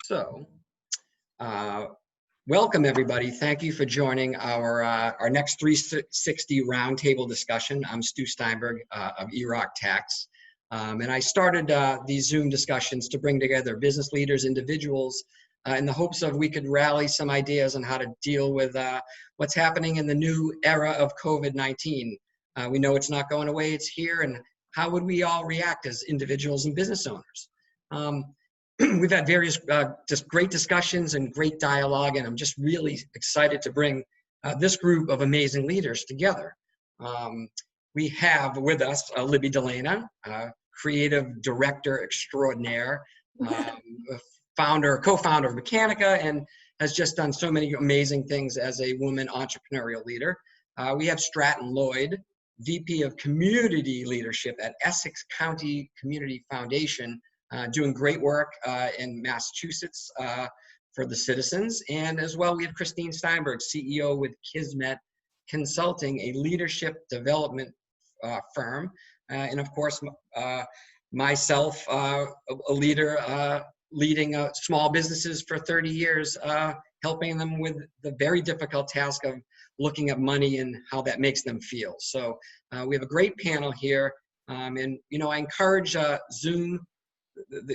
So, uh, welcome everybody. Thank you for joining our next 360 roundtable discussion. I'm Stu Steinberg of eRock Tax, and I started these Zoom discussions to bring together business leaders, individuals, in the hopes of we could rally some ideas on how to deal with what's happening in the new era of COVID-19. We know it's not going away; it's here, and how would we all react as individuals and business owners? We've had various just great discussions and great dialogue, and I'm just really excited to bring this group of amazing leaders together. We have with us Libby Delana, creative director extraordinaire, co-founder of Mechanica, and has just done so many amazing things as a woman entrepreneurial leader. We have Stratton Lloyd, VP of Community Leadership at Essex County Community Foundation, doing great work in Massachusetts for the citizens. And as well, we have Christine Steinberg, CEO with Kismet Consulting, a leadership development firm. And of course, myself, a leader leading small businesses for 30 years, helping them with the very difficult task of looking at money and how that makes them feel. So we have a great panel here. And, you know, I encourage Zoom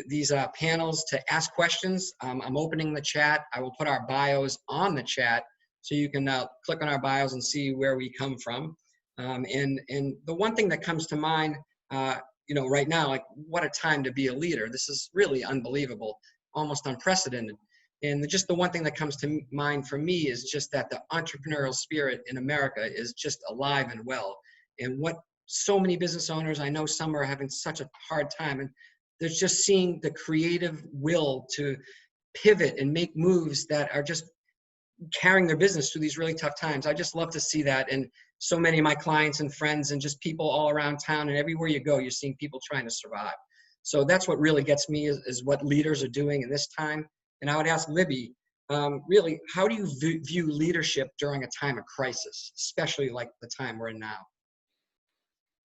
these panels to ask questions. I'm opening the chat. I will put our bios on the chat so you can click on our bios and see where we come from. And the one thing that comes to mind, you know, right now, like what a time to be a leader. This is really unbelievable, almost unprecedented. And just the one thing that comes to mind for me is just that the entrepreneurial spirit in America is just alive and well. And what so many business owners, I know some are having such a hard time, and there's just seeing the creative will to pivot and make moves that are just carrying their business through these really tough times. I just love to see that in so many of my clients and friends and just people all around town, and everywhere you go, you're seeing people trying to survive. So that's what really gets me is what leaders are doing in this time. And I would ask Libby, really, how do you view leadership during a time of crisis, especially like the time we're in now?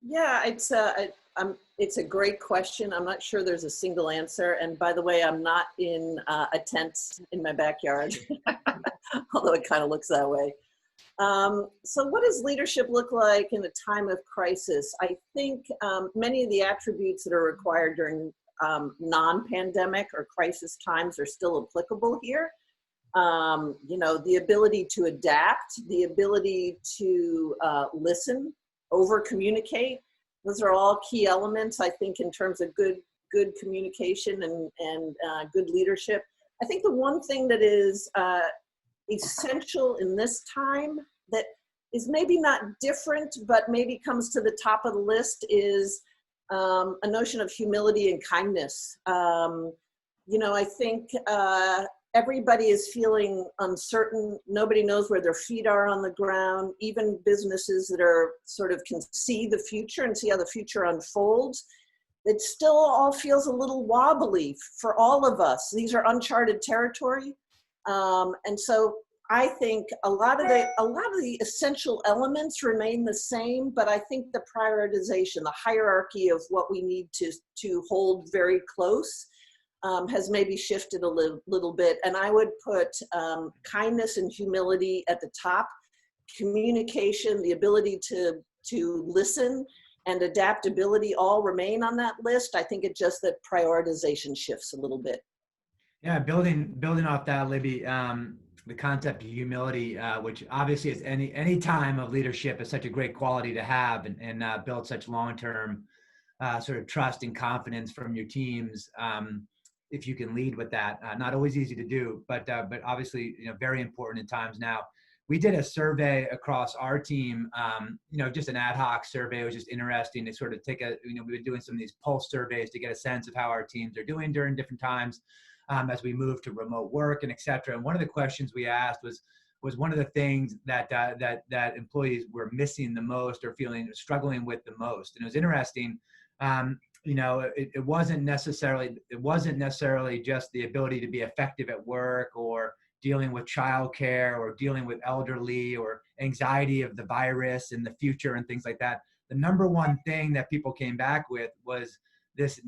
Yeah, it's a great question. I'm not sure there's a single answer. And by the way, I'm not in a tent in my backyard, although it kind of looks that way. So what does leadership look like in a time of crisis? I think many of the attributes that are required during non-pandemic or crisis times are still applicable here. You know, the ability to adapt, the ability to listen, over communicate. Those are all key elements, I think, in terms of good communication and good leadership. I think the one thing that is essential in this time that is maybe not different, but maybe comes to the top of the list is a notion of humility and kindness. You know, I think everybody is feeling uncertain. Nobody knows where their feet are on the ground. Even businesses that are sort of can see the future and see how the future unfolds, it still all feels a little wobbly for all of us. These are uncharted territory. And so I think a lot of the essential elements remain the same, but I think the prioritization, the hierarchy of what we need to hold very close has maybe shifted a little bit. And I would put kindness and humility at the top, communication, the ability to listen, and adaptability all remain on that list. I think it's just that prioritization shifts a little bit. Yeah, building off that, Libby, the concept of humility, which obviously is any time of leadership is such a great quality to have and build such long-term sort of trust and confidence from your teams. If you can lead with that, not always easy to do, but obviously, you know, very important in times now. We did a survey across our team, you know, just an ad hoc survey. It was just interesting to sort of take you know, we've been doing some of these pulse surveys to get a sense of how our teams are doing during different times as we move to remote work and et cetera. And one of the questions we asked was one of the things that employees were missing the most or struggling with the most. And it was interesting. You know, it wasn't necessarily just the ability to be effective at work or dealing with childcare or dealing with elderly or anxiety of the virus and the future and things like that. The number one thing that people came back with was this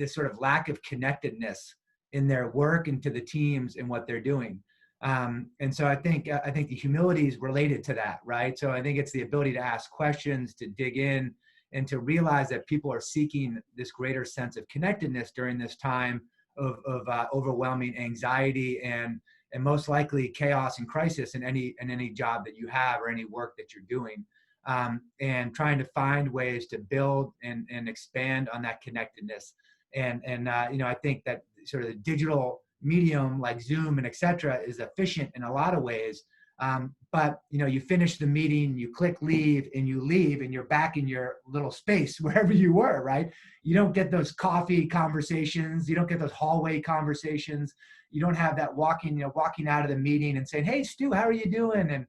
sort of lack of connectedness in their work and to the teams and what they're doing. And so I think the humility is related to that, right? So I think it's the ability to ask questions, to dig in, and to realize that people are seeking this greater sense of connectedness during this time of overwhelming anxiety and most likely chaos and crisis in any job that you have or any work that you're doing, and trying to find ways to build and expand on that connectedness. And I think that sort of the digital medium like Zoom and et cetera is efficient in a lot of ways. But you finish the meeting, you click leave, and you leave, and you're back in your little space wherever you were, right? You don't get those coffee conversations, you don't get those hallway conversations, you don't have that walking out of the meeting and saying, "Hey, Stu, how are you doing?" And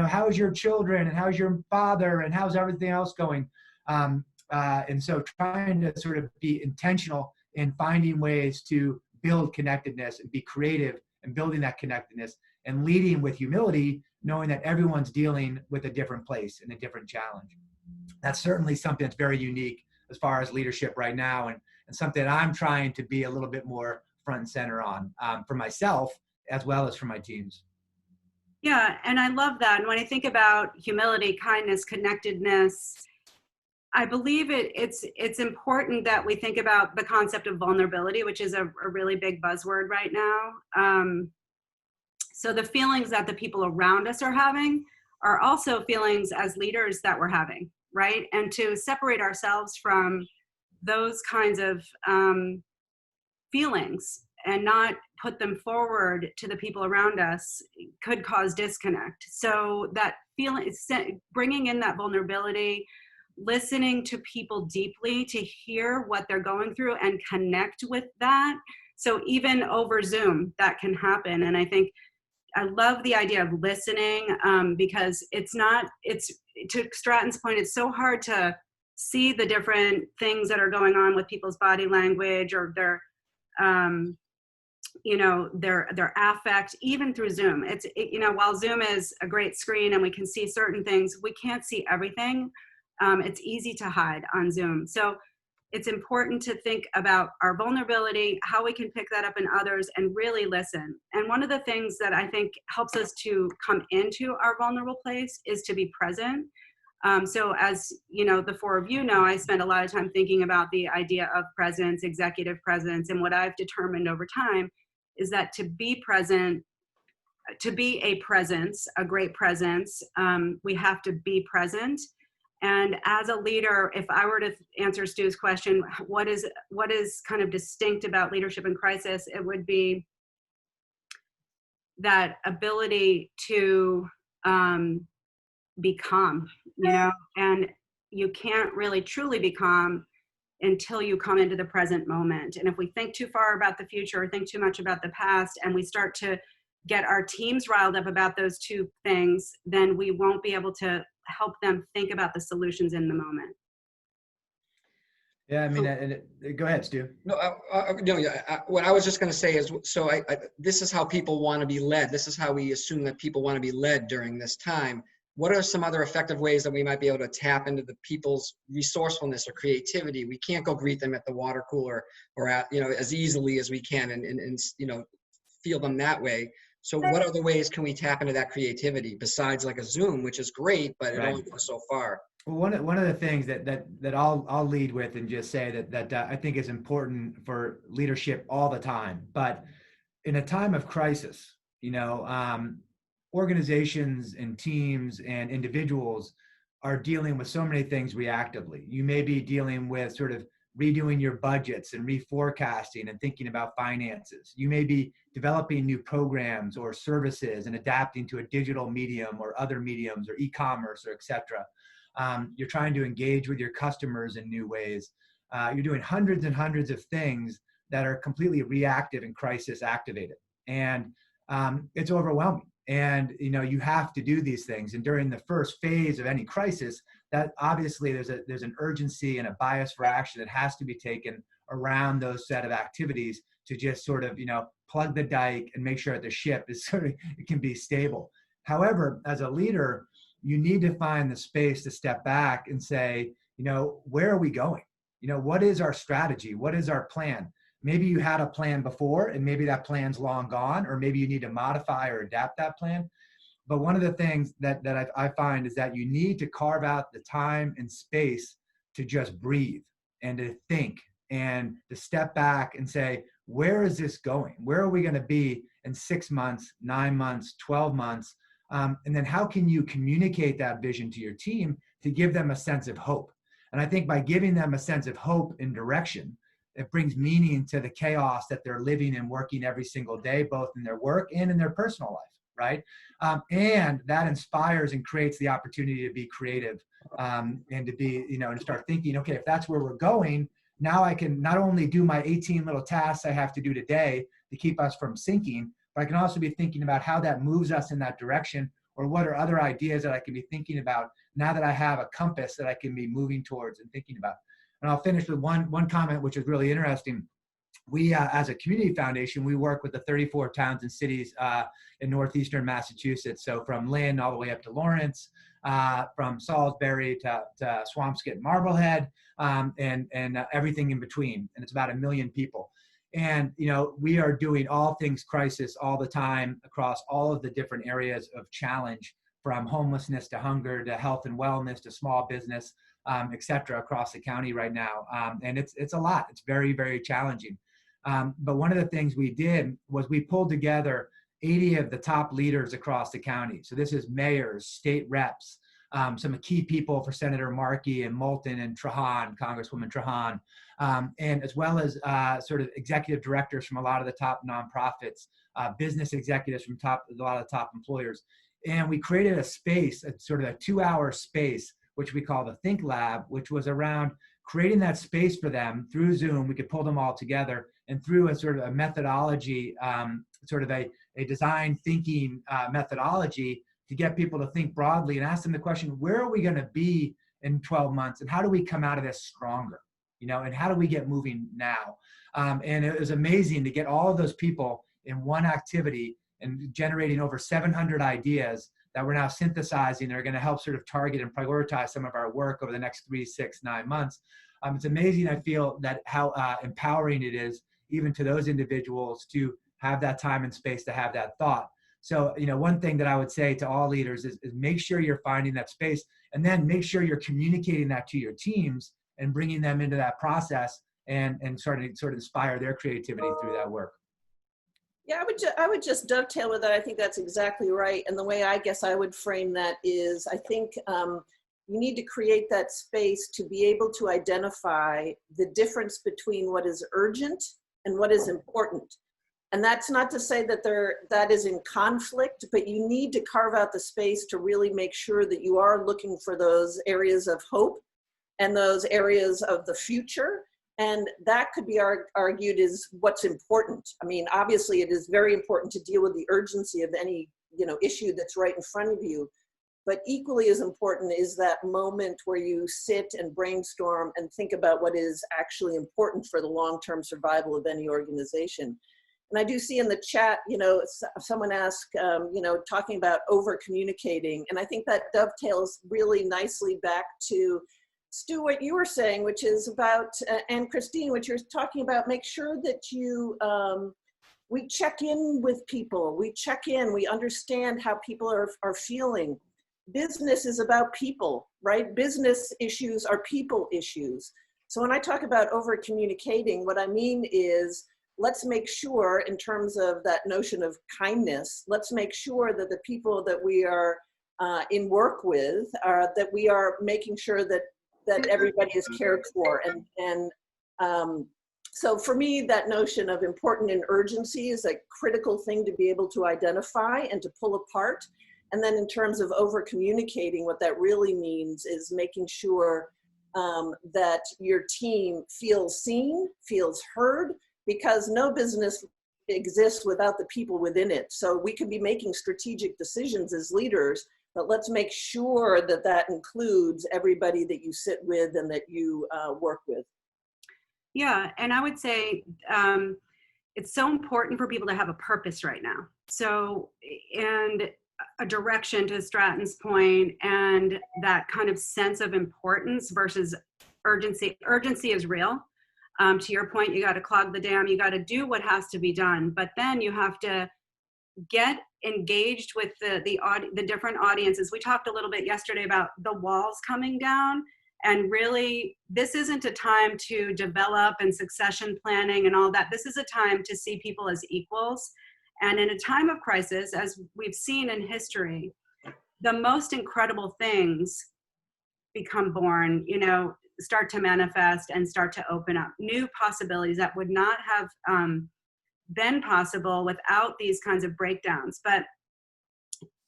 how's your children, and how's your father, and how's everything else going? And so trying to sort of be intentional in finding ways to build connectedness and be creative in building that connectedness, and leading with humility, knowing that everyone's dealing with a different place and a different challenge. That's certainly something that's very unique as far as leadership right now, and something that I'm trying to be a little bit more front and center on, for myself as well as for my teams. Yeah, and I love that. And when I think about humility, kindness, connectedness, I believe it's important that we think about the concept of vulnerability, which is a really big buzzword right now. So the feelings that the people around us are having are also feelings as leaders that we're having, right? And to separate ourselves from those kinds of feelings and not put them forward to the people around us could cause disconnect. So that feeling, bringing in that vulnerability, listening to people deeply to hear what they're going through and connect with that. So even over Zoom, that can happen. And I think I love the idea of listening, because to Stratton's point, it's so hard to see the different things that are going on with people's body language or their affect, even through Zoom. While Zoom is a great screen and we can see certain things, we can't see everything. It's easy to hide on Zoom. So it's important to think about our vulnerability, how we can pick that up in others, and really listen. And one of the things that I think helps us to come into our vulnerable place is to be present. So as the four of you know, I spend a lot of time thinking about the idea of presence, executive presence, and what I've determined over time is that to be present, to be a presence, a great presence, we have to be present. And as a leader, if I were to answer Stu's question, what is kind of distinct about leadership in crisis, it would be that ability to be calm, and you can't really truly be calm until you come into the present moment. And if we think too far about the future or think too much about the past, and we start to get our teams riled up about those two things, then we won't be able to help them think about the solutions in the moment. Yeah, I mean, go ahead, Stu. What I was just going to say is, so this is how people want to be led. This is how we assume that people want to be led during this time. What are some other effective ways that we might be able to tap into the people's resourcefulness or creativity? We can't go greet them at the water cooler or as easily as we can and feel them that way. So what other ways can we tap into that creativity besides like a Zoom, which is great, but it only goes so far? Well, one of the things that I'll lead with and just say that I think is important for leadership all the time, but in a time of crisis, organizations and teams and individuals are dealing with so many things reactively. You may be dealing with sort of redoing your budgets and reforecasting and thinking about finances. You may be developing new programs or services and adapting to a digital medium or other mediums or e-commerce or et cetera. You're trying to engage with your customers in new ways. You're doing hundreds and hundreds of things that are completely reactive and crisis activated. And it's overwhelming. And you have to do these things. And during the first phase of any crisis, that obviously there's an urgency and a bias for action that has to be taken around those set of activities to just sort of plug the dike and make sure that the ship is it can be stable. However, as a leader, you need to find the space to step back and say, where are we going? What is our strategy? What is our plan? maybe you had a plan before and maybe that plan's long gone, or maybe you need to modify or adapt that plan. But one of the things that I find is that you need to carve out the time and space to just breathe and to think and to step back and say, where is this going? Where are we going to be in 6 months, 9 months, 12 months? And then how can you communicate that vision to your team to give them a sense of hope? And I think by giving them a sense of hope and direction, it brings meaning to the chaos that they're living and working every single day, both in their work and in their personal life, right? And that inspires and creates the opportunity to be creative, and to be, and start thinking, okay, if that's where we're going, now I can not only do my 18 little tasks I have to do today to keep us from sinking, but I can also be thinking about how that moves us in that direction, or what are other ideas that I can be thinking about now that I have a compass that I can be moving towards and thinking about. And I'll finish with one comment, which is really interesting. We, as a community foundation, we work with the 34 towns and cities in northeastern Massachusetts. So from Lynn all the way up to Lawrence, from Salisbury to Swampscott and Marblehead, and everything in between. And it's about 1 million people. And, we are doing all things crisis all the time across all of the different areas of challenge, from homelessness to hunger to health and wellness to small business, et cetera, across the county right now. And it's a lot. It's very, very challenging. But one of the things we did was we pulled together 80 of the top leaders across the county. So this is mayors, state reps, some key people for Senator Markey and Moulton and Trahan, Congresswoman Trahan, and as well as sort of executive directors from a lot of the top nonprofits, business executives from a lot of the top employers. And we created a space, a sort of a 2-hour space, which we call the Think Lab, which was around creating that space for them through Zoom. We could pull them all together, and through a sort of a methodology, sort of a design thinking methodology, to get people to think broadly and ask them the question, where are we going to be in 12 months? And how do we come out of this stronger? And how do we get moving now? And it was amazing to get all of those people in one activity and generating over 700 ideas that we're now synthesizing. They're going to help sort of target and prioritize some of our work over the next 3, 6, 9 months. It's amazing, I feel, that how empowering it is even to those individuals to have that time and space to have that thought. So, one thing that I would say to all leaders is make sure you're finding that space, and then make sure you're communicating that to your teams and bringing them into that process and starting to sort of inspire their creativity through that work. Yeah, I would just dovetail with that. I think that's exactly right. And the way I guess I would frame that is, I think you need to create that space to be able to identify the difference between what is urgent and what is important. And that's not to say that that is in conflict, but you need to carve out the space to really make sure that you are looking for those areas of hope and those areas of the future. And that could be argued is what's important. I mean, obviously it is very important to deal with the urgency of any, issue that's right in front of you. But equally as important is that moment where you sit and brainstorm and think about what is actually important for the long-term survival of any organization. And I do see in the chat, someone asked, talking about over communicating. And I think that dovetails really nicely back to Stu, what you were saying, which is about, and Christine, what you're talking about, make sure that we check in with people. We check in, we understand how people are feeling. Business is about people, right? Business issues are people issues. So when I talk about over communicating, what I mean is, let's make sure, in terms of that notion of kindness, let's make sure that the people that we are in work with, that we are making sure that everybody is cared for. And so for me, that notion of important and urgency is a critical thing to be able to identify and to pull apart. And then in terms of over communicating, what that really means is making sure that your team feels seen, feels heard, because no business exists without the people within it. So we can be making strategic decisions as leaders, but let's make sure that that includes everybody that you sit with and that you work with. Yeah, and I would say it's so important for people to have a purpose right now. So, and a direction, to Stratton's point, and that kind of sense of importance versus urgency. Urgency is real. To your point, you got to clog the dam, you got to do what has to be done, but then you have to get engaged with the different audiences. We talked a little bit yesterday about the walls coming down, and really this isn't a time to develop and succession planning and all that. This is a time to see people as equals. And in a time of crisis, as we've seen in history, the most incredible things become born, start to manifest and start to open up new possibilities that would not have been possible without these kinds of breakdowns. But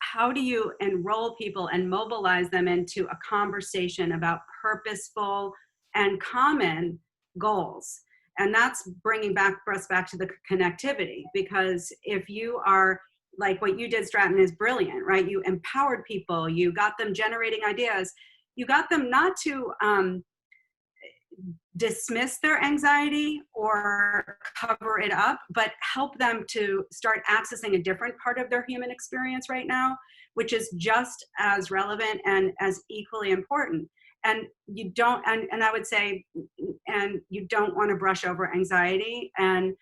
how do you enroll people and mobilize them into a conversation about purposeful and common goals? And that's bringing us back to the connectivity, because if you are like what you did, Stratton, is brilliant, right? You empowered people, you got them generating ideas, you got them not to dismiss their anxiety or cover it up, but help them to start accessing a different part of their human experience right now, which is just as relevant and as equally important. And you don't, and I would say, and you don't want to brush over anxiety. And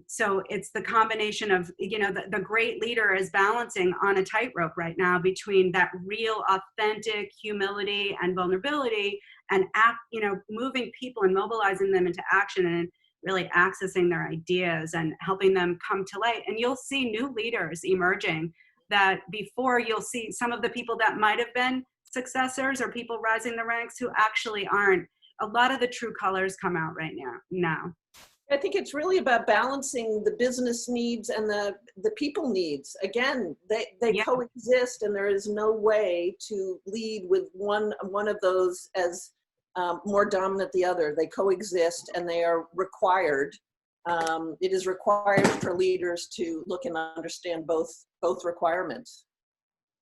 so it's the combination of, the great leader is balancing on a tightrope right now between that real authentic humility and vulnerability and moving people and mobilizing them into action and really accessing their ideas and helping them come to light. And you'll see new leaders emerging that before you'll see some of the people that might have been successors or people rising the ranks who actually aren't. A lot of the true colors come out right now. I think it's really about balancing the business needs and the people needs. Again, they coexist, and there is no way to lead with one of those as more dominant the other. They coexist and they are required. It is required for leaders to look and understand both requirements.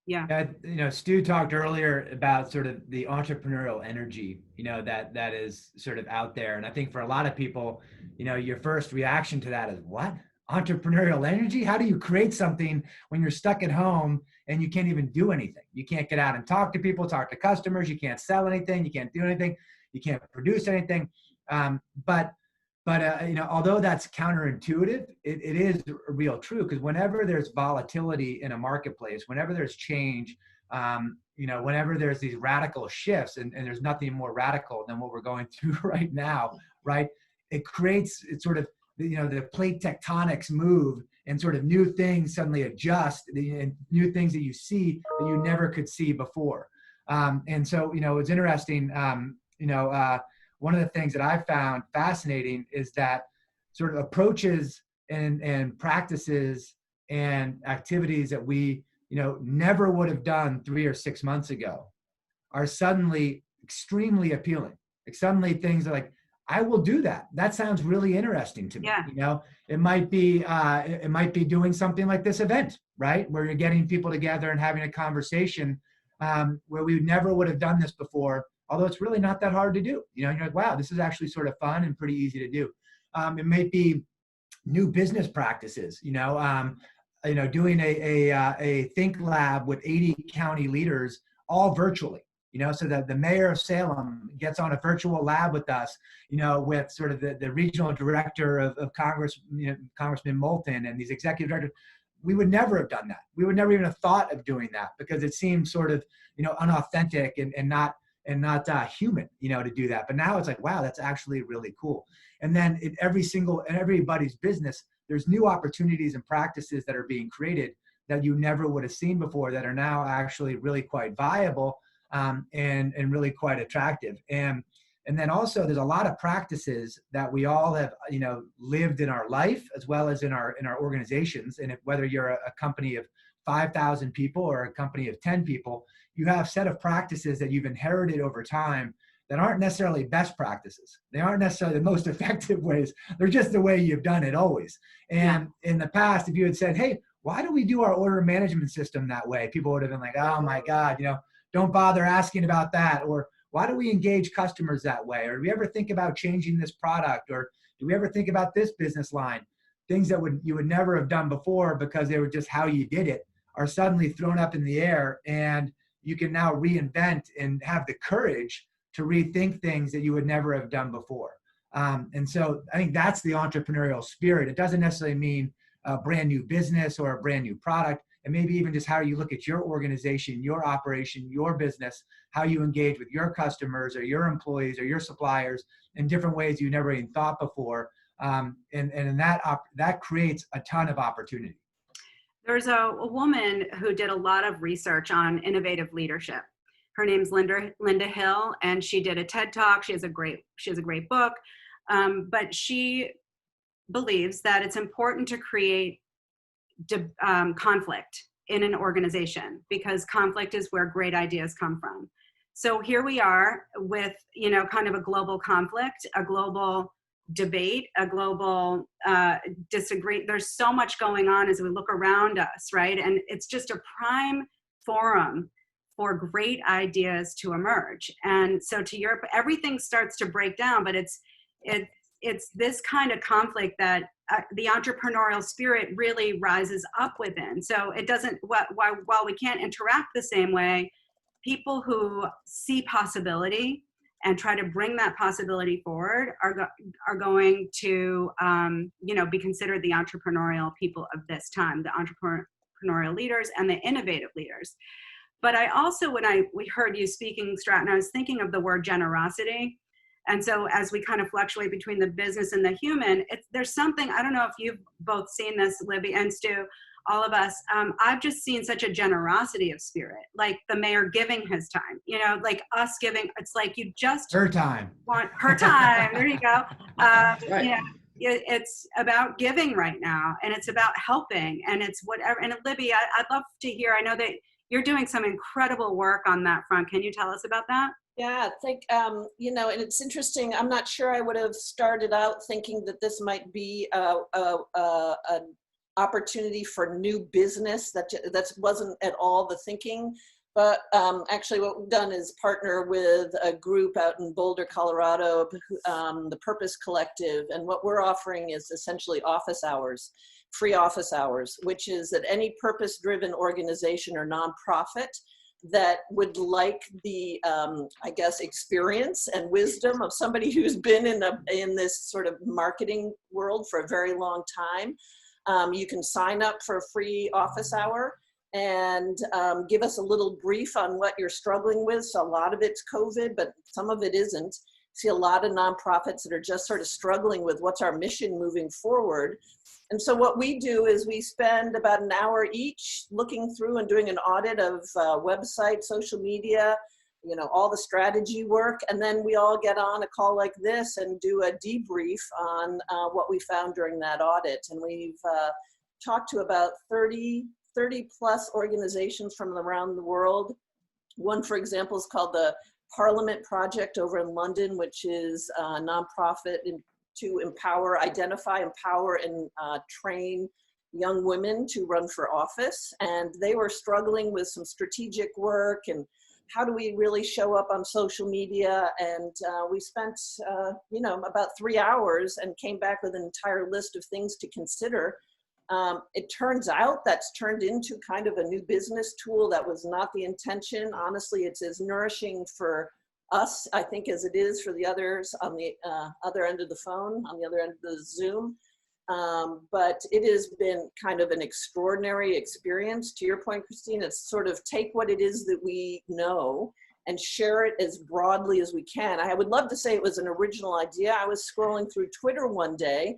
Yeah. Stu talked earlier about sort of the entrepreneurial energy, that is sort of out there. And I think for a lot of people, your first reaction to that is, what? Entrepreneurial energy? How do you create something when you're stuck at home and you can't even do anything? You can't get out and talk to people, talk to customers. You can't sell anything. You can't do anything. You can't produce anything. But although that's counterintuitive, it is a real truth, because whenever there's volatility in a marketplace, whenever there's change, whenever there's these radical shifts, and there's nothing more radical than what we're going through right now, right? It creates, it's sort of, the plate tectonics move, and sort of new things suddenly adjust, and new things that you see that you never could see before. And so, it's interesting, one of the things that I found fascinating is that sort of approaches and practices and activities that we, never would have done 3 or 6 months ago are suddenly extremely appealing. Like suddenly things are like, I will do that. That sounds really interesting to me. Yeah. It might be doing something like this event, right? Where you're getting people together and having a conversation where we never would have done this before. Although it's really not that hard to do. You're like, wow, this is actually sort of fun and pretty easy to do. It may be new business practices, doing a Think Lab with 80 county leaders, all virtually, so that the mayor of Salem gets on a virtual lab with us, with sort of the regional director of Congress, Congressman Moulton, and these executive directors. We would never have done that. We would never even have thought of doing that, because it seemed sort of, unauthentic and not human, to do that. But now it's like, wow, that's actually really cool. And then in everybody's business, there's new opportunities and practices that are being created that you never would have seen before, that are now actually really quite viable and really quite attractive. And then also there's a lot of practices that we all have, lived in our life as well as in our organizations. And whether you're a company of 5,000 people or a company of 10 people, you have a set of practices that you've inherited over time that aren't necessarily best practices. They aren't necessarily the most effective ways. They're just the way you've done it always. And in the past, if you had said, hey, why do we do our order management system that way? People would have been like, oh my God, don't bother asking about that. Or why do we engage customers that way? Or do we ever think about changing this product? Or do we ever think about this business line? Things that you would never have done before because they were just how you did it are suddenly thrown up in the air, and you can now reinvent and have the courage to rethink things that you would never have done before. And so I think that's the entrepreneurial spirit. It doesn't necessarily mean a brand new business or a brand new product. And maybe even just how you look at your organization, your operation, your business, how you engage with your customers or your employees or your suppliers in different ways you never even thought before. And in that creates a ton of opportunity. There's a woman who did a lot of research on innovative leadership. Her name's Linda Hill, and she did a TED Talk. She has a great book, but she believes that it's important to create conflict in an organization, because conflict is where great ideas come from. So here we are with, kind of a global conflict, a global debate, a global disagree. There's so much going on as we look around us, right? And it's just a prime forum for great ideas to emerge. And so to Europe, everything starts to break down, but it's this kind of conflict that the entrepreneurial spirit really rises up within. So it doesn't, while we can't interact the same way, people who see possibility and try to bring that possibility forward are going to, be considered the entrepreneurial people of this time, the entrepreneurial leaders and the innovative leaders. But I also, we heard you speaking, Stratton, I was thinking of the word generosity. And so as we kind of fluctuate between the business and the human, there's something, I don't know if you've both seen this, Libby and Stu, all of us, I've just seen such a generosity of spirit, like the mayor giving his time, like us giving, it's like you just her time. Want her time. There you go. Right. It's about giving right now, and it's about helping, and it's whatever. And Libby, I'd love to hear, I know that you're doing some incredible work on that front. Can you tell us about that? Yeah, I think, and it's interesting. I'm not sure I would have started out thinking that this might be an opportunity for new business. That wasn't at all the thinking. But actually what we've done is partner with a group out in Boulder, Colorado, the Purpose Collective. And what we're offering is essentially office hours, free office hours, which is that any purpose-driven organization or nonprofit that would like the, experience and wisdom of somebody who's been in this sort of marketing world for a very long time. You can sign up for a free office hour and give us a little brief on what you're struggling with. So a lot of it's COVID, but some of it isn't. See a lot of nonprofits that are just sort of struggling with what's our mission moving forward. And so what we do is we spend about an hour each looking through and doing an audit of website, social media, all the strategy work. And then we all get on a call like this and do a debrief on what we found during that audit. And we've talked to about 30 plus organizations from around the world. One, for example, is called the Parliament Project over in London, which is a nonprofit to identify, empower, and train young women to run for office. And they were struggling with some strategic work and how do we really show up on social media? And we spent, about 3 hours and came back with an entire list of things to consider. It turns out that's turned into kind of a new business tool. That was not the intention. Honestly, it's as nourishing for us, I think, as it is for the others on the other end of the phone, on the other end of the Zoom. But it has been kind of an extraordinary experience. To your point, Christine, it's sort of take what it is that we know and share it as broadly as we can. I would love to say it was an original idea. I was scrolling through Twitter one day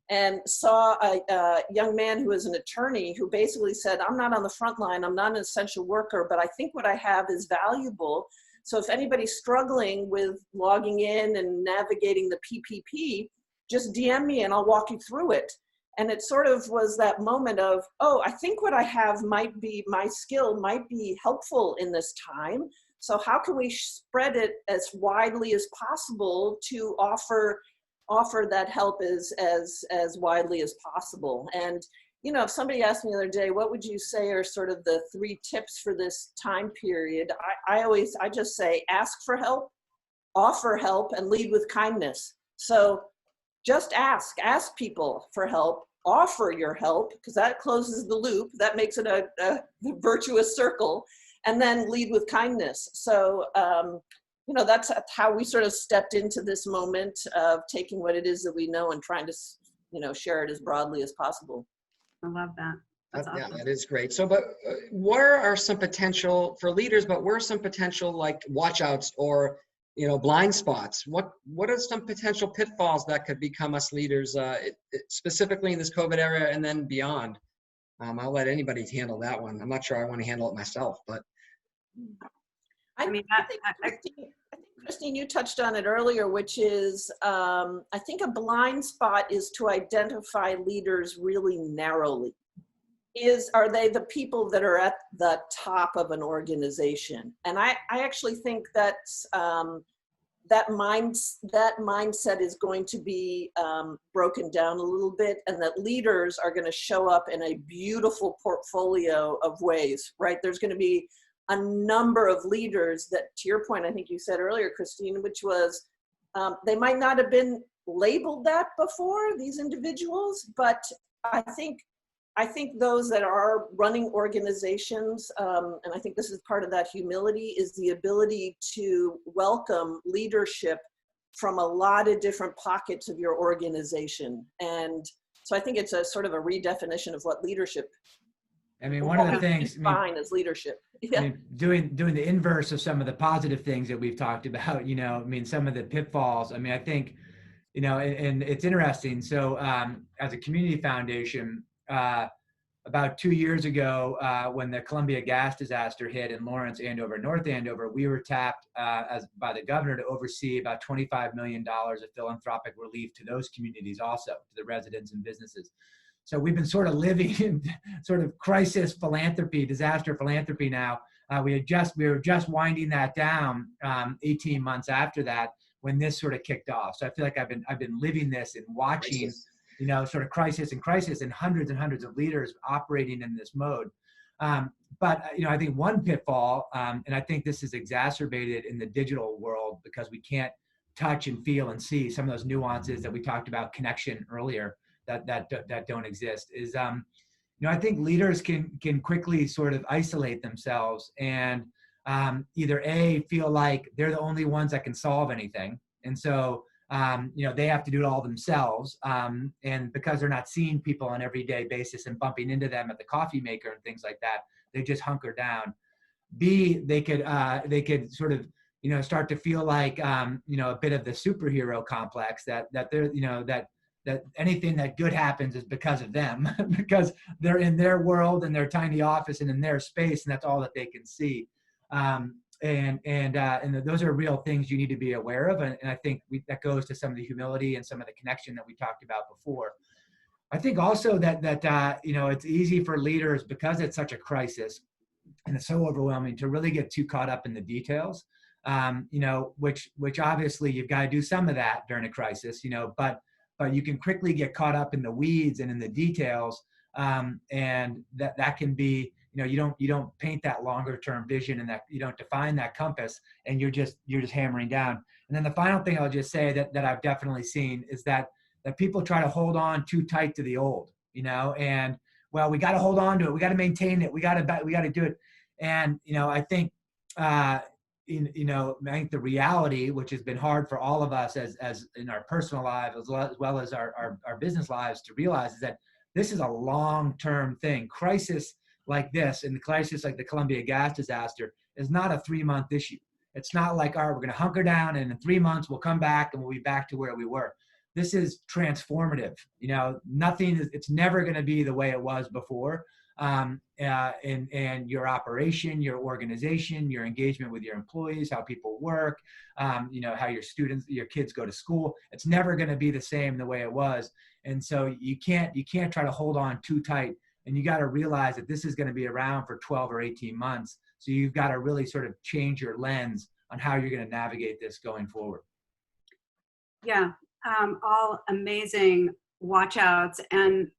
and saw a young man who is an attorney who basically said, I'm not on the front line, I'm not an essential worker, but I think what I have is valuable. So if anybody's struggling with logging in and navigating the PPP, just DM me and I'll walk you through it. And it sort of was that moment of, oh, I think what I have might be, my skill might be helpful in this time. So how can we spread it as widely as possible to offer that help as widely as possible? And, if somebody asked me the other day, what would you say are sort of the 3 tips for this time period? I just say, ask for help, offer help, and lead with kindness. So just ask people for help, offer your help, because that closes the loop, that makes it a virtuous circle, and then lead with kindness. So that's how we sort of stepped into this moment of taking what it is that we know and trying to, share it as broadly as possible. I love that. That's Yeah, awesome. that is great. So, but where are some potential for leaders, but where are some potential like watch outs or, blind spots? What are some potential pitfalls that could become us leaders, specifically in this COVID era and then beyond? I'll let anybody handle that one. I'm not sure I want to handle it myself, but. I mean, I think, Christine, you touched on it earlier, which is, I think a blind spot is to identify leaders really narrowly. Are they the people that are at the top of an organization? And I actually think that's, that mindset is going to be broken down a little bit, and that leaders are going to show up in a beautiful portfolio of ways, right? There's going to be a number of leaders that, to your point, I think you said earlier, Christine, which was they might not have been labeled that before, these individuals, but I think those that are running organizations, and I think this is part of that humility, is the ability to welcome leadership from a lot of different pockets of your organization. And so I think it's a sort of a redefinition of what leadership. I mean, one of the things, define as leadership. Yeah. I mean, doing the inverse of some of the positive things that we've talked about, some of the pitfalls. I mean, I think, and it's interesting. So as a community foundation, about 2 years ago, when the Columbia gas disaster hit in Lawrence, Andover, North Andover, we were tapped by the governor to oversee about $25 million of philanthropic relief to those communities also, to the residents and businesses. So we've been sort of living in sort of crisis philanthropy, disaster philanthropy now. We were just winding that down 18 months after that when this sort of kicked off. So I feel like I've been living this and watching, sort of crisis and hundreds of leaders operating in this mode. But I think one pitfall, and I think this is exacerbated in the digital world because we can't touch and feel and see some of those nuances that we talked about, connection earlier, that don't exist, is I think leaders can quickly sort of isolate themselves and either feel like they're the only ones that can solve anything, and so they have to do it all themselves, and because they're not seeing people on an everyday basis and bumping into them at the coffee maker and things like that, they just hunker down. They could sort of start to feel like a bit of the superhero complex that they're that anything that good happens is because of them, because they're in their world and their tiny office and in their space, and that's all that they can see. And those are real things you need to be aware of. And I think that goes to some of the humility and some of the connection that we talked about before. I think also that it's easy for leaders, because it's such a crisis and it's so overwhelming, to really get too caught up in the details. Which obviously you've got to do some of that during a crisis, but you can quickly get caught up in the weeds and in the details, and that can be, you don't paint that longer term vision, and that you don't define that compass, and you're just hammering down. And then the final thing I'll just say that I've definitely seen is that people try to hold on too tight to the old, and well, we got to hold on to it, we got to maintain it, we got to do it, and I think. I think the reality, which has been hard for all of us as in our personal lives as well as our business lives to realize, is that this is a long-term thing. Crisis like this, and the crisis like the Columbia gas disaster, is not a 3-month issue. It's not like, all right, we're going to hunker down and in 3 months we'll come back and we'll be back to where we were. This is transformative. It's never going to be the way it was before. And your operation, your organization, your engagement with your employees, how people work, how your kids go to school. It's never going to be the same the way it was. And so you can't try to hold on too tight, and you got to realize that this is going to be around for 12 or 18 months. So you've got to really sort of change your lens on how you're going to navigate this going forward. Yeah. All amazing watch outs. And,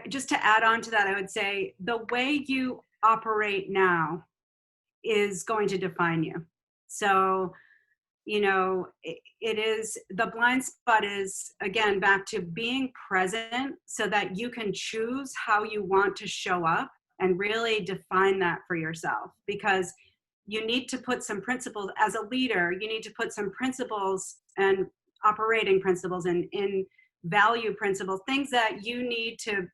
just to add on to that, I would say the way you operate now is going to define you. So, it is, the blind spot is, again, back to being present so that you can choose how you want to show up and really define that for yourself. Because you need to put some principles as a leader. You need to put some principles and operating principles and in value principles, things that you need to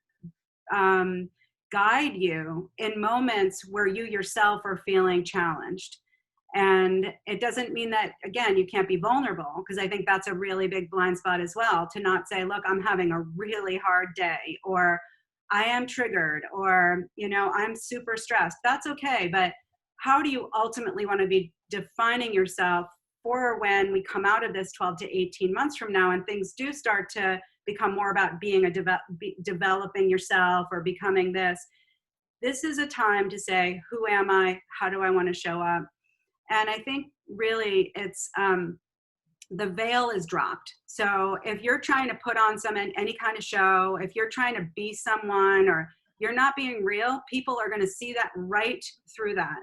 guide you in moments where you yourself are feeling challenged. And it doesn't mean that, again, you can't be vulnerable, because I think that's a really big blind spot as well, to not say, look, I'm having a really hard day, or I am triggered, or, you know, I'm super stressed. That's okay. But how do you ultimately want to be defining yourself for when we come out of this 12 to 18 months from now and things do start to become more about being developing yourself or becoming this? This is a time to say, who am I? How do I want to show up? And I think really it's the veil is dropped. So if you're trying to put on any kind of show, if you're trying to be someone, or you're not being real, people are going to see that right through that.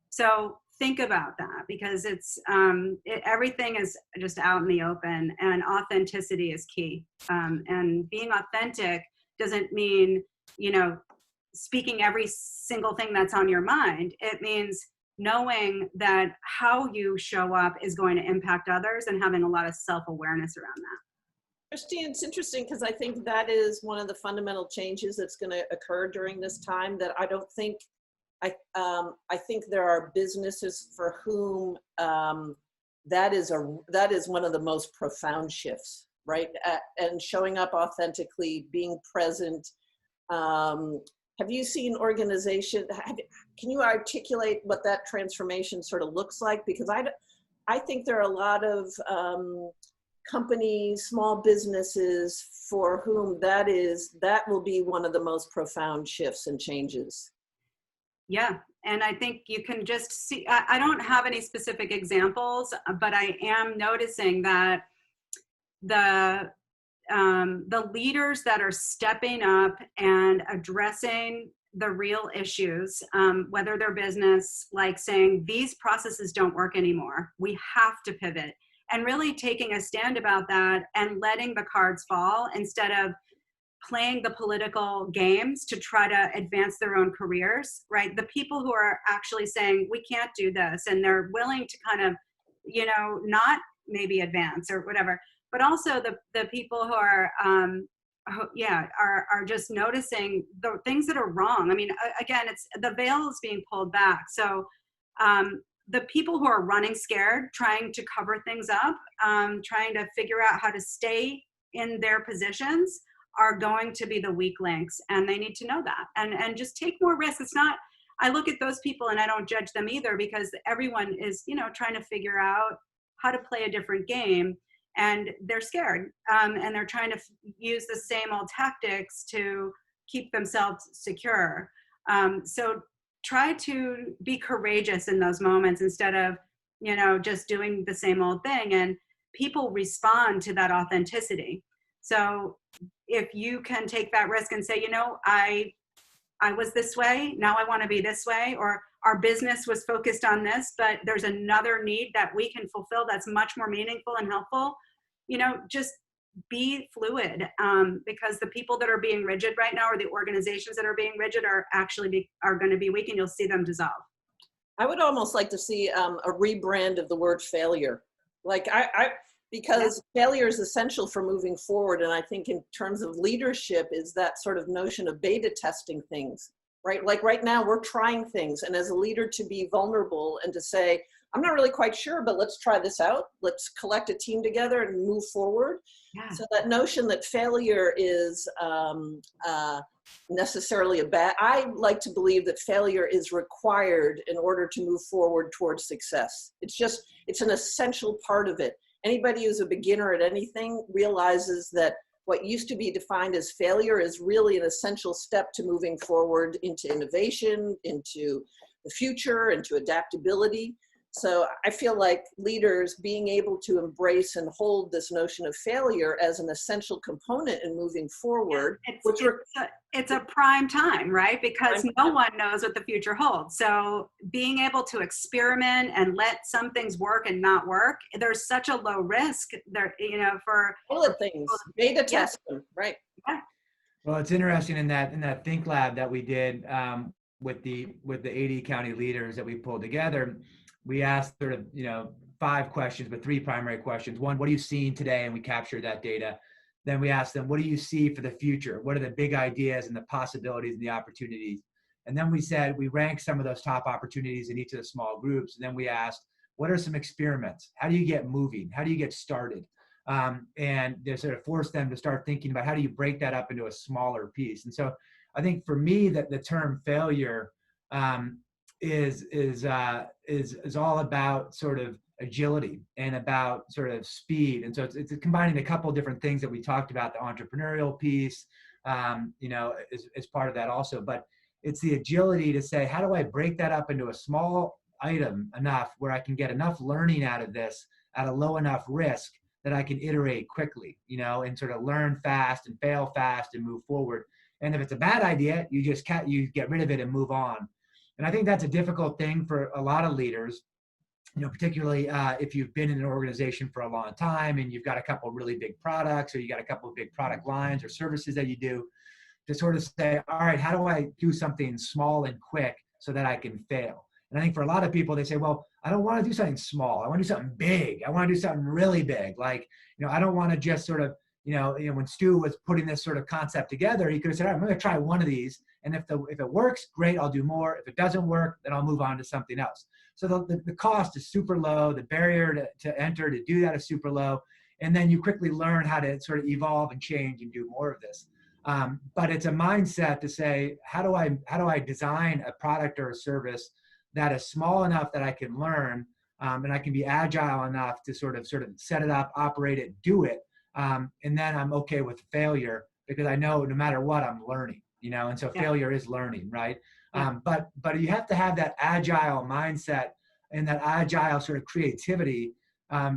So think about that, because it's everything is just out in the open, and authenticity is key. And being authentic doesn't mean, you know, speaking every single thing that's on your mind. It means knowing that how you show up is going to impact others, and having a lot of self-awareness around that. Christine, it's interesting because I think that is one of the fundamental changes that's going to occur during this time, that I don't think, I think there are businesses for whom that is one of the most profound shifts, right? And showing up authentically, being present. Have you seen organization? Can you articulate what that transformation sort of looks like? Because I think there are a lot of companies, small businesses for whom that will be one of the most profound shifts and changes. Yeah, and I think you can just see, I don't have any specific examples, but I am noticing that the leaders that are stepping up and addressing the real issues, whether they're business, like saying these processes don't work anymore, we have to pivot, and really taking a stand about that and letting the cards fall instead of playing the political games to try to advance their own careers, right? The people who are actually saying we can't do this, and they're willing to kind of, you know, not maybe advance or whatever, but also the people who are are just noticing the things that are wrong. I mean, again, it's the veil is being pulled back. So the people who are running scared, trying to cover things up, trying to figure out how to stay in their positions, are going to be the weak links, and they need to know that and just take more risks. It's not, I look at those people and I don't judge them either, because everyone is, you know, trying to figure out how to play a different game. And they're scared, and they're trying to use the same old tactics to keep themselves secure. So try to be courageous in those moments instead of, you know, just doing the same old thing. And people respond to that authenticity. So if you can take that risk and say, you know, I was this way, now I want to be this way, or our business was focused on this, but there's another need that we can fulfill that's much more meaningful and helpful. You know, just be fluid, because the people that are being rigid right now, or the organizations that are being rigid, are actually are going to be weak, and you'll see them dissolve. I would almost like to see a rebrand of the word failure. Like because failure is essential for moving forward. And I think in terms of leadership is that sort of notion of beta testing things, right? Like right now we're trying things, and as a leader to be vulnerable and to say, I'm not really quite sure, but let's try this out. Let's collect a team together and move forward. Yeah. So that notion that failure is necessarily a bad, I like to believe that failure is required in order to move forward towards success. It's an essential part of it. Anybody who's a beginner at anything realizes that what used to be defined as failure is really an essential step to moving forward into innovation, into the future, into adaptability. So I feel like leaders being able to embrace and hold this notion of failure as an essential component in moving forward. It's a prime time, right? Because no one knows what the future holds. So being able to experiment and let some things work and not work, there's such a low risk there, you know, for all the things, beta test them, right? Yeah. Well, it's interesting in that Think Lab that we did. with the 80 county leaders that we pulled together, we asked sort of, 5 questions, but 3 primary questions. One, what are you seeing today? And we captured that data. Then we asked them, what do you see for the future? What are the big ideas and the possibilities and the opportunities? And then we said, we ranked some of those top opportunities in each of the small groups. And then we asked, what are some experiments? How do you get moving? How do you get started? And they sort of forced them to start thinking about how do you break that up into a smaller piece. And so I think for me that the term failure is all about sort of agility and about sort of speed. And so it's combining a couple of different things that we talked about, the entrepreneurial piece, is part of that also. But it's the agility to say, how do I break that up into a small item enough where I can get enough learning out of this at a low enough risk that I can iterate quickly, and sort of learn fast and fail fast and move forward. And if it's a bad idea, you get rid of it and move on. And I think that's a difficult thing for a lot of leaders, particularly if you've been in an organization for a long time and you've got a couple of really big products, or you got a couple of big product lines or services that you do, to sort of say, all right, how do I do something small and quick so that I can fail? And I think for a lot of people, they say, well, I don't want to do something small. I want to do something big. I want to do something really big. Like, I don't want to just sort of, when Stu was putting this sort of concept together, he could have said, all right, I'm going to try one of these. And if it works, great, I'll do more. If it doesn't work, then I'll move on to something else. So the cost is super low. The barrier to enter to do that is super low. And then you quickly learn how to sort of evolve and change and do more of this. But it's a mindset to say, how do I design a product or a service that is small enough that I can learn, and I can be agile enough to sort of set it up, operate it, do it, and then I'm okay with failure because I know no matter what I'm learning, and so failure is learning, right? But you have to have that agile mindset and that agile sort of creativity,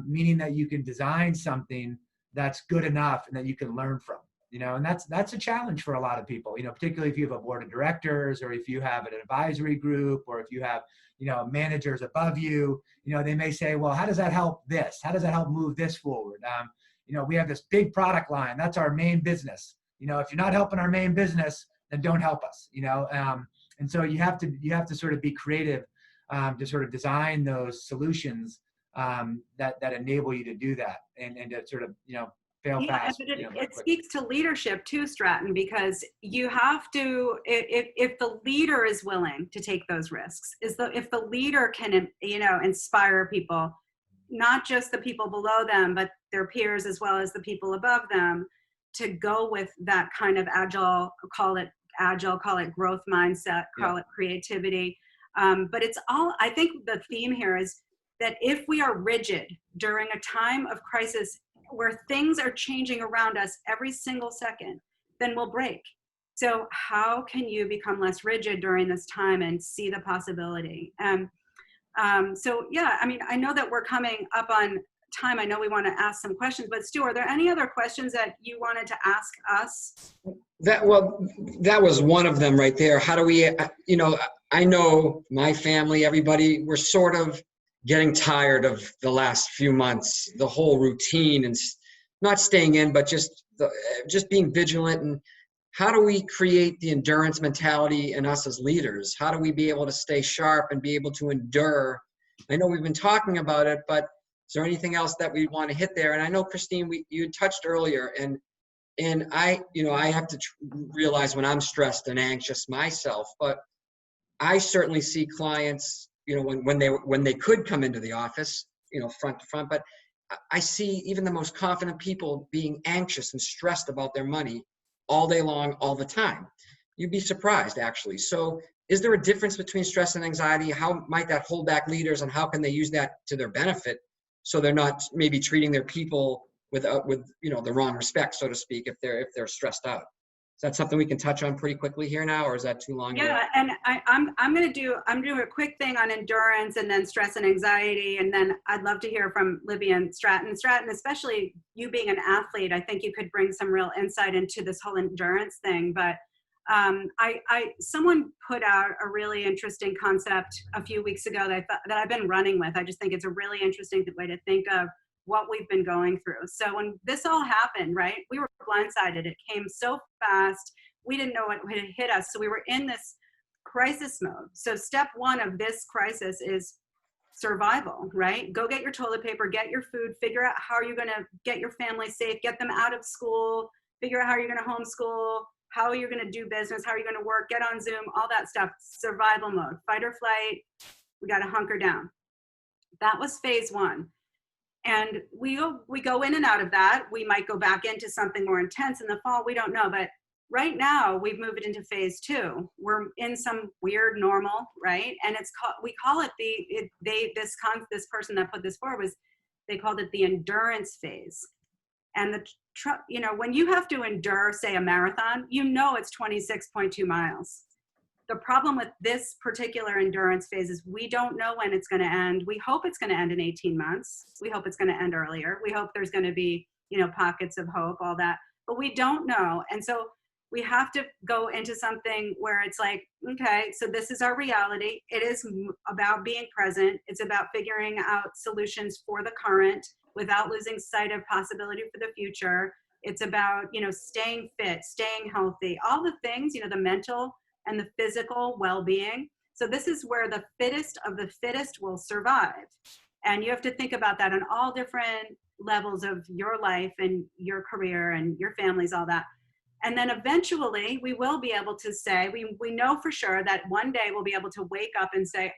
meaning that you can design something that's good enough and that you can learn from. And that's a challenge for a lot of people, particularly if you have a board of directors, or if you have an advisory group, or if you have, managers above you, they may say, well, how does that help this? How does that help move this forward? We have this big product line. That's our main business. If you're not helping our main business, then don't help us, and so you have to sort of be creative to sort of design those solutions that enable you to do that and to sort of, fail fast. But it speaks to leadership too, Stratton, because you have to, if the leader is willing to take those risks, if the leader can, inspire people, not just the people below them, but their peers as well as the people above them, to go with that kind of agile, call it growth mindset, call it creativity. But it's all, I think the theme here is that if we are rigid during a time of crisis where things are changing around us every single second, then we'll break. So how can you become less rigid during this time and see the possibility? So yeah, I know that we're coming up on time. I know we want to ask some questions, but Stu, are there any other questions that you wanted to ask us? That was one of them right there. How do we, I know my family, everybody, we're sort of getting tired of the last few months, the whole routine and not staying in, but just being vigilant. And how do we create the endurance mentality in us as leaders? How do we be able to stay sharp and be able to endure? I know we've been talking about it, but is there anything else that we want to hit there? And I know, Christine, you touched earlier, and I have to realize when I'm stressed and anxious myself, but I certainly see clients, when they could come into the office, front to front, but I see even the most confident people being anxious and stressed about their money all day long, all the time. You'd be surprised, actually. So is there a difference between stress and anxiety? How might that hold back leaders, and how can they use that to their benefit so they're not maybe treating their people with the wrong respect, so to speak, if they're stressed out? Is that something we can touch on pretty quickly here now, or is that too long? Yeah, and I'm doing a quick thing on endurance and then stress and anxiety, and then I'd love to hear from Libby and Stratton. Stratton, especially you being an athlete, I think you could bring some real insight into this whole endurance thing. But someone put out a really interesting concept a few weeks ago that I've been running with. I just think it's a really interesting way to think of what we've been going through. So when this all happened, right, we were blindsided. It came so fast. We didn't know what had hit us. So we were in this crisis mode. So step one of this crisis is survival, right? Go get your toilet paper, get your food, figure out how you're going to get your family safe, get them out of school, figure out how you're going to homeschool, how you're going to do business, how you're going to work, get on Zoom, all that stuff. Survival mode, fight or flight. We got to hunker down. That was phase one. And we go in and out of that. We might go back into something more intense in the fall. We don't know. But right now, we've moved into phase two. We're in some weird normal, right? And it's called, we call it this person that put this forward they called it the endurance phase. And when you have to endure, say, a marathon, it's 26.2 miles. The problem with this particular endurance phase is we don't know when it's going to end. We hope it's going to end in 18 months. We hope it's going to end earlier. We hope there's going to be, pockets of hope, all that, but we don't know. And so we have to go into something where it's like, okay, so this is our reality. It is about being present. It's about figuring out solutions for the current without losing sight of possibility for the future. It's about, staying fit, staying healthy, all the things, the mental and the physical well-being. So this is where the fittest of the fittest will survive. And you have to think about that on all different levels of your life and your career and your families, all that. And then eventually we will be able to say, we know for sure that one day we'll be able to wake up and say,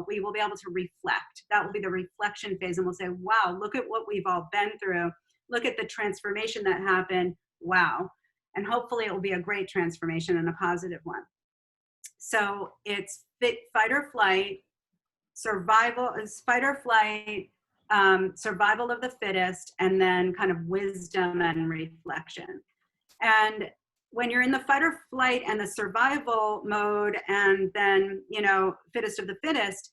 we will be able to reflect. That will be the reflection phase. And we'll say, wow, look at what we've all been through. Look at the transformation that happened. Wow. And hopefully it will be a great transformation and a positive one. So it's fight or flight, survival of the fittest, and then kind of wisdom and reflection. And when you're in the fight or flight and the survival mode, and then, fittest of the fittest,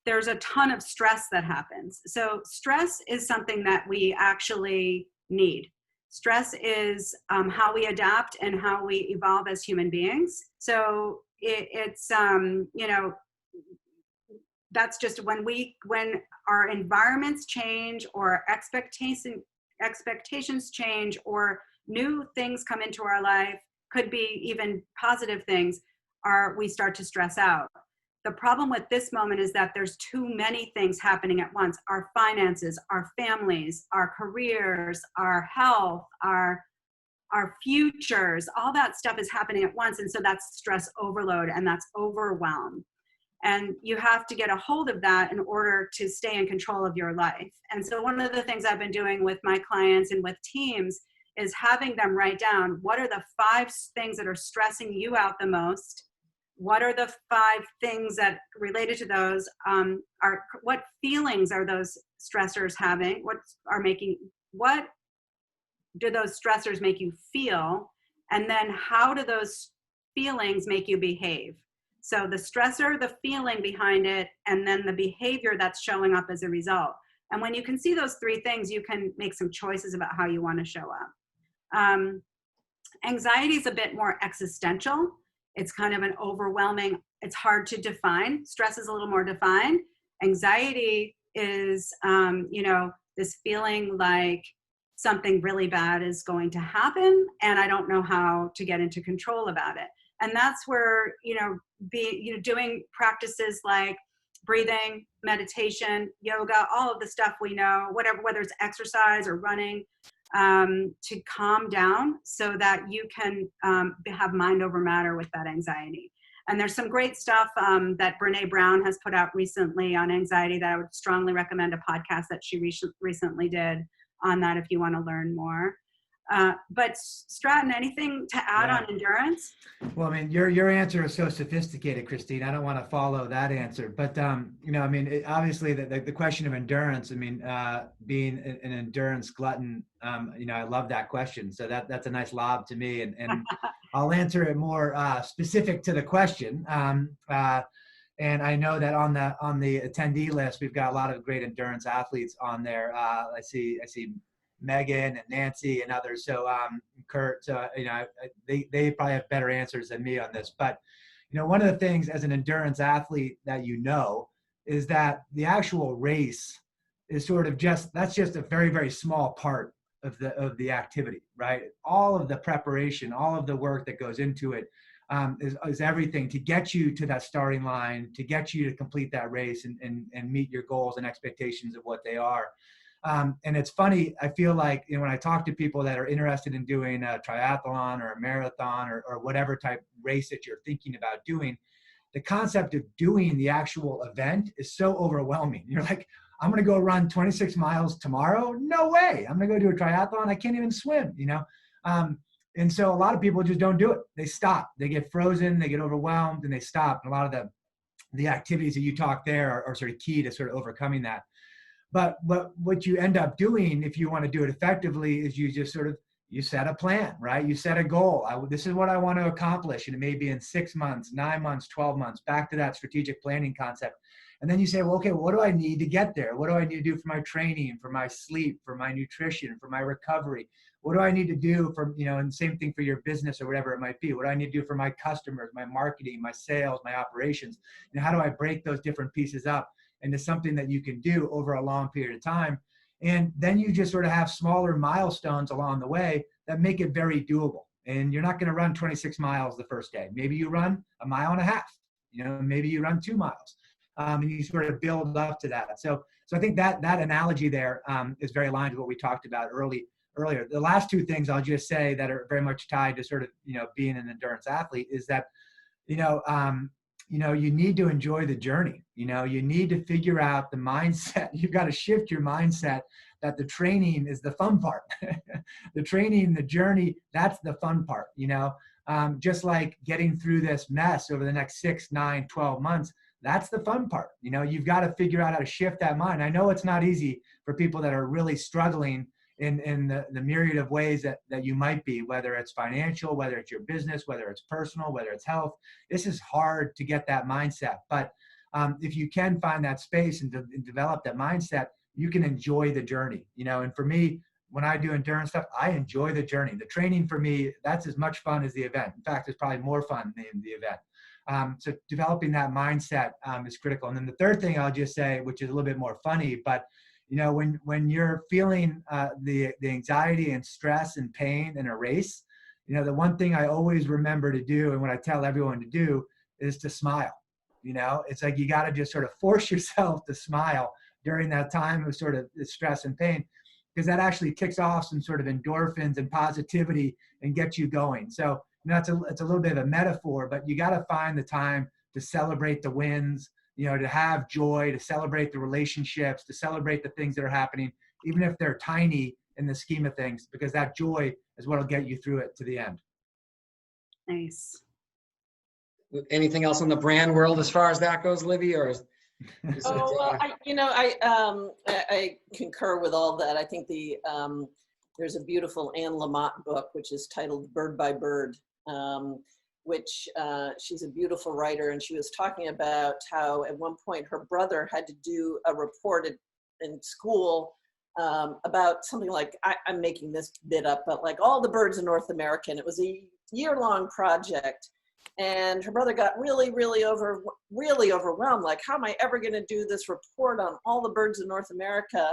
there's a ton of stress that happens. So stress is something that we actually need. Stress is how we adapt and how we evolve as human beings. So it's that's just when our environments change or expectations change or new things come into our life, could be even positive things, we start to stress out. The problem with this moment is that there's too many things happening at once. Our finances, our families, our careers, our health, our futures, all that stuff is happening at once. And so that's stress overload and that's overwhelm. And you have to get a hold of that in order to stay in control of your life. And so one of the things I've been doing with my clients and with teams is having them write down, what are the 5 things that are stressing you out the most? What are the 5 things that related to those what feelings are those stressors having? What do those stressors make you feel? And then how do those feelings make you behave? So the stressor, the feeling behind it, and then the behavior that's showing up as a result. And when you can see those 3 things, you can make some choices about how you want to show up. Anxiety is a bit more existential. It's kind of an overwhelming, it's hard to define. Stress is a little more defined. Anxiety is, this feeling like something really bad is going to happen and I don't know how to get into control about it. And that's where, doing practices like breathing, meditation, yoga, all of the stuff we know, whether it's exercise or running, to calm down so that you can have mind over matter with that anxiety. And there's some great stuff that Brene Brown has put out recently on anxiety that I would strongly recommend, a podcast that she recently did on that if you want to learn more. But Stratton, anything to add on endurance? Well, I mean, your answer is so sophisticated, Christine. I don't want to follow that answer, but obviously the question of endurance. I mean, being an endurance glutton, I love that question. So that's a nice lob to me, and I'll answer it more specific to the question. And I know that on the attendee list, we've got a lot of great endurance athletes on there. I see Megan and Nancy and others. So Kurt, they probably have better answers than me on this. But one of the things as an endurance athlete that is that the actual race is that's just a very, very small part of the activity, right? All of the preparation, all of the work that goes into it is everything to get you to that starting line, to get you to complete that race and meet your goals and expectations of what they are. And it's funny, I feel like, you know, when I talk to people that are interested in doing a triathlon or a marathon or whatever type race that you're thinking about doing, the concept of doing the actual event is so overwhelming. You're like, I'm going to go run 26 miles tomorrow? No way. I'm going to go do a triathlon. I can't even swim, you know? And so a lot of people just don't do it. They stop, they get frozen, they get overwhelmed, and they stop. And a lot of the activities that you talk there are sort of key to sort of overcoming that. But what you end up doing, if you want to do it effectively, is you just sort of, you set a plan, right? You set a goal. This is what I want to accomplish. And it may be in 6 months, 9 months, 12 months, back to that strategic planning concept. And then you say, well, okay, what do I need to get there? What do I need to do for my training, for my sleep, for my nutrition, for my recovery? What do I need to do for, you know, and same thing for your business or whatever it might be. What do I need to do for my customers, my marketing, my sales, my operations? And how do I break those different pieces up into something that you can do over a long period of time? And then you just sort of have smaller milestones along the way that make it very doable. And you're not going to run 26 miles the first day. Maybe you run 1.5 miles, you know, maybe you run 2 miles. And you sort of build up to that. So I think that analogy there is very aligned to what we talked about earlier. The last two things I'll just say that are very much tied to sort of, you know, being an endurance athlete is that, you need to enjoy the journey. You know, you need to figure out the mindset. You've got to shift your mindset that the training is the fun part. The training, the journey, that's the fun part, you know. Just like getting through this mess over the next 6, 9, 12 months, that's the fun part. You know, you've got to figure out how to shift that mind. I know it's not easy for people that are really struggling in the myriad of ways that you might be, whether it's financial, whether it's your business, whether it's personal, whether it's health. This is hard to get that mindset. But if you can find that space and develop that mindset, you can enjoy the journey, you know. And for me, when I do endurance stuff, I enjoy the journey. The training for me, that's as much fun as the event. In fact, it's probably more fun than the event. So developing that mindset is critical. And then the third thing I'll just say, which is a little bit more funny, but you know, when you're feeling the anxiety and stress and pain in a race, you know, the one thing I always remember to do, and what I tell everyone to do, is to smile. You know, it's like you got to just sort of force yourself to smile during that time of sort of stress and pain, because that actually kicks off some sort of endorphins and positivity and gets you going. So, you know, it's a little bit of a metaphor, but you got to find the time to celebrate the wins, you know, to have joy, to celebrate the relationships, to celebrate the things that are happening, even if they're tiny in the scheme of things, because that joy is what will get you through it to the end. Nice. Anything else in the brand world as far as that goes, Libby, or is Oh, well, I concur with all that. I think there's a beautiful Anne Lamott book, which is titled Bird by Bird, which she's a beautiful writer. And she was talking about how at one point her brother had to do a report in school about something like, I'm making this bit up, but like all the birds in North America. And it was a year-long project. And her brother got really, really overwhelmed. Like, how am I ever going to do this report on all the birds in North America?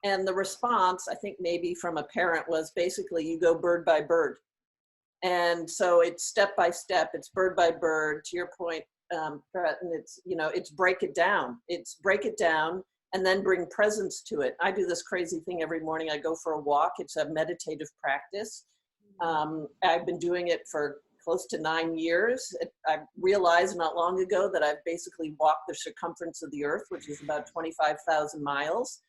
And the response, I think maybe from a parent, was basically you go bird by bird. And so it's step by step, it's bird by bird. To your point, Brett, and it's, you know, it's break it down. It's break it down and then bring presence to it. I do this crazy thing every morning. I go for a walk. It's a meditative practice. I've been doing it for close to 9 years. I realized not long ago that I've basically walked the circumference of the earth, which is about 25,000 miles.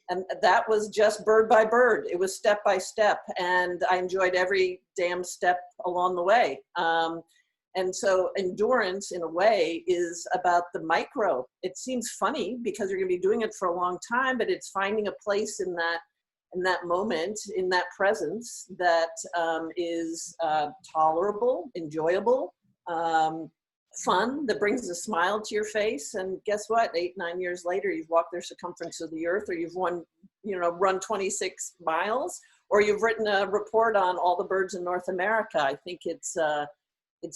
And that was just bird by bird. It was step by step. And I enjoyed every damn step along the way. And so endurance, in a way, is about the micro. It seems funny because you're going to be doing it for a long time, but it's finding a place in that moment, in that presence that is tolerable, enjoyable, fun, that brings a smile to your face. And guess what? 8, 9 years later, you've walked the circumference of the earth, or you've run 26 miles, or you've written a report on all the birds in North America. I think it's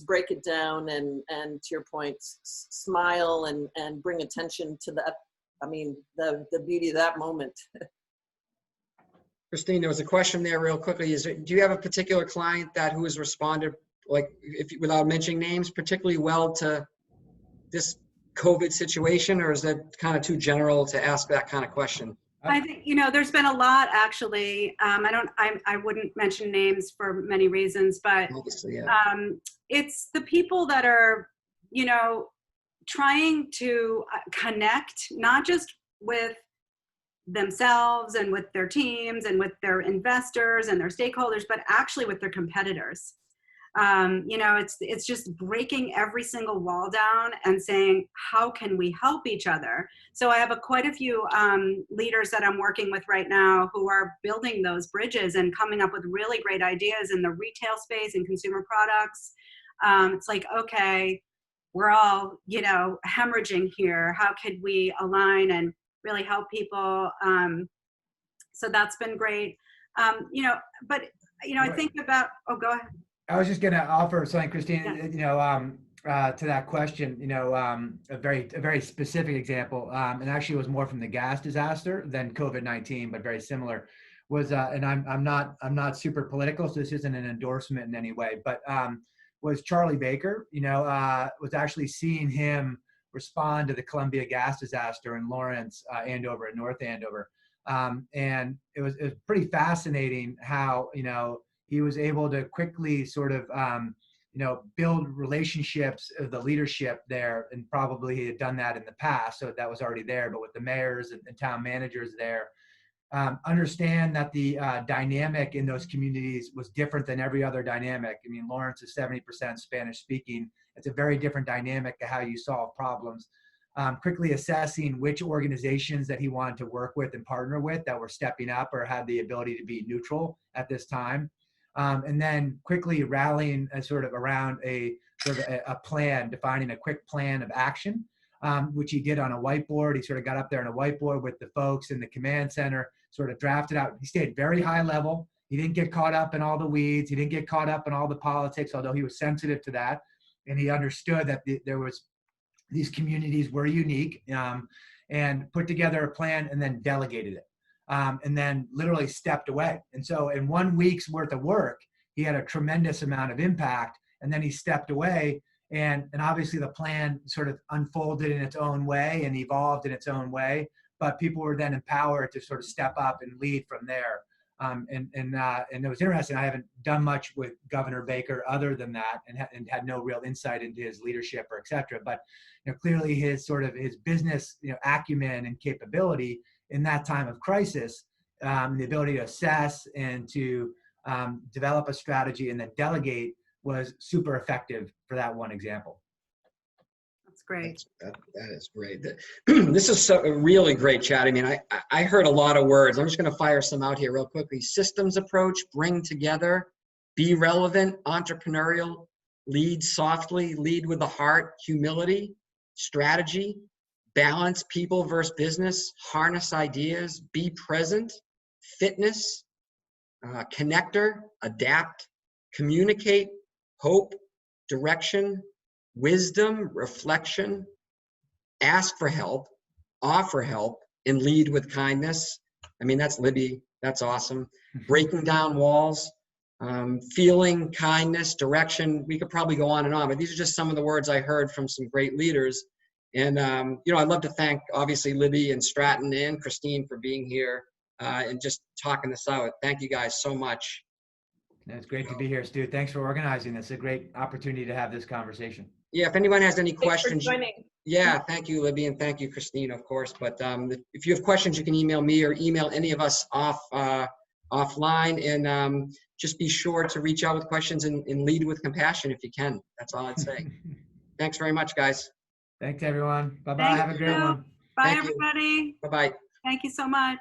break it down and to your point, smile and bring attention to that. I mean, the beauty of that moment. Christine, there was a question there real quickly. Do you have a particular client who has responded like, without mentioning names, particularly well to this COVID situation, or is that kind of too general to ask that kind of question? I think, there's been a lot actually. I wouldn't mention names for many reasons, but Obviously, yeah. it's the people that are, trying to connect, not just with themselves and with their teams and with their investors and their stakeholders, but actually with their competitors. It's just breaking every single wall down and saying, how can we help each other? So I have quite a few leaders that I'm working with right now who are building those bridges and coming up with really great ideas in the retail space and consumer products. It's like, okay, we're all, hemorrhaging here. How could we align and really help people? So that's been great. But I think about, oh, go ahead. I was just going to offer something, Christine, Yeah. to that question, a very specific example, and actually it was more from the gas disaster than COVID-19, but very similar, was, and I'm not super political, so this isn't an endorsement in any way, but was Charlie Baker, was actually seeing him respond to the Columbia gas disaster in Lawrence, Andover, and North Andover. And it was pretty fascinating how, he was able to quickly sort of, build relationships of the leadership there. And probably he had done that in the past, so that was already there, but with the mayors and town managers there, understand that the dynamic in those communities was different than every other dynamic. I mean, Lawrence is 70% Spanish speaking. It's a very different dynamic to how you solve problems. Quickly assessing which organizations that he wanted to work with and partner with that were stepping up or had the ability to be neutral at this time. And then quickly rallying sort of around a plan, defining a quick plan of action, which he did on a whiteboard. He sort of got up there on a whiteboard with the folks in the command center, sort of drafted out. He stayed very high level. He didn't get caught up in all the weeds. He didn't get caught up in all the politics, although he was sensitive to that. And he understood that these communities were unique, and put together a plan and then delegated it. And then literally stepped away. And so in 1 week's worth of work, he had a tremendous amount of impact, and then he stepped away, and obviously the plan sort of unfolded in its own way and evolved in its own way, but people were then empowered to sort of step up and lead from there. And it was interesting. I haven't done much with Governor Baker other than that, and had no real insight into his leadership or et cetera. But clearly his business acumen and capability in that time of crisis, the ability to assess and to develop a strategy and then delegate was super effective for that one example. That's great. That is great. This is a really great chat. I mean, I heard a lot of words. I'm just going to fire some out here real quickly. Systems approach, bring together, be relevant, entrepreneurial, lead softly, lead with the heart, humility, strategy, balance people versus business, harness ideas, be present, fitness, connector, adapt, communicate, hope, direction, wisdom, reflection, ask for help, offer help, and lead with kindness. I mean, that's Libby. That's awesome. Breaking down walls, feeling, kindness, direction. We could probably go on, but these are just some of the words I heard from some great leaders. And, I'd love to thank, obviously, Libby and Stratton and Christine for being here and just talking this out. Thank you guys so much. It's great to be here, Stu. Thanks for organizing this. It's a great opportunity to have this conversation. Yeah, if anyone has any Thanks questions. for joining. Yeah, thank you, Libby, and thank you, Christine, of course. But if you have questions, you can email me or email any of us offline. And just be sure to reach out with questions and lead with compassion if you can. That's all I'd say. Thanks very much, guys. Thanks, everyone. Bye-bye. Thank Have a great you. one. Bye, Thank you. everybody. Bye-bye. Thank you so much.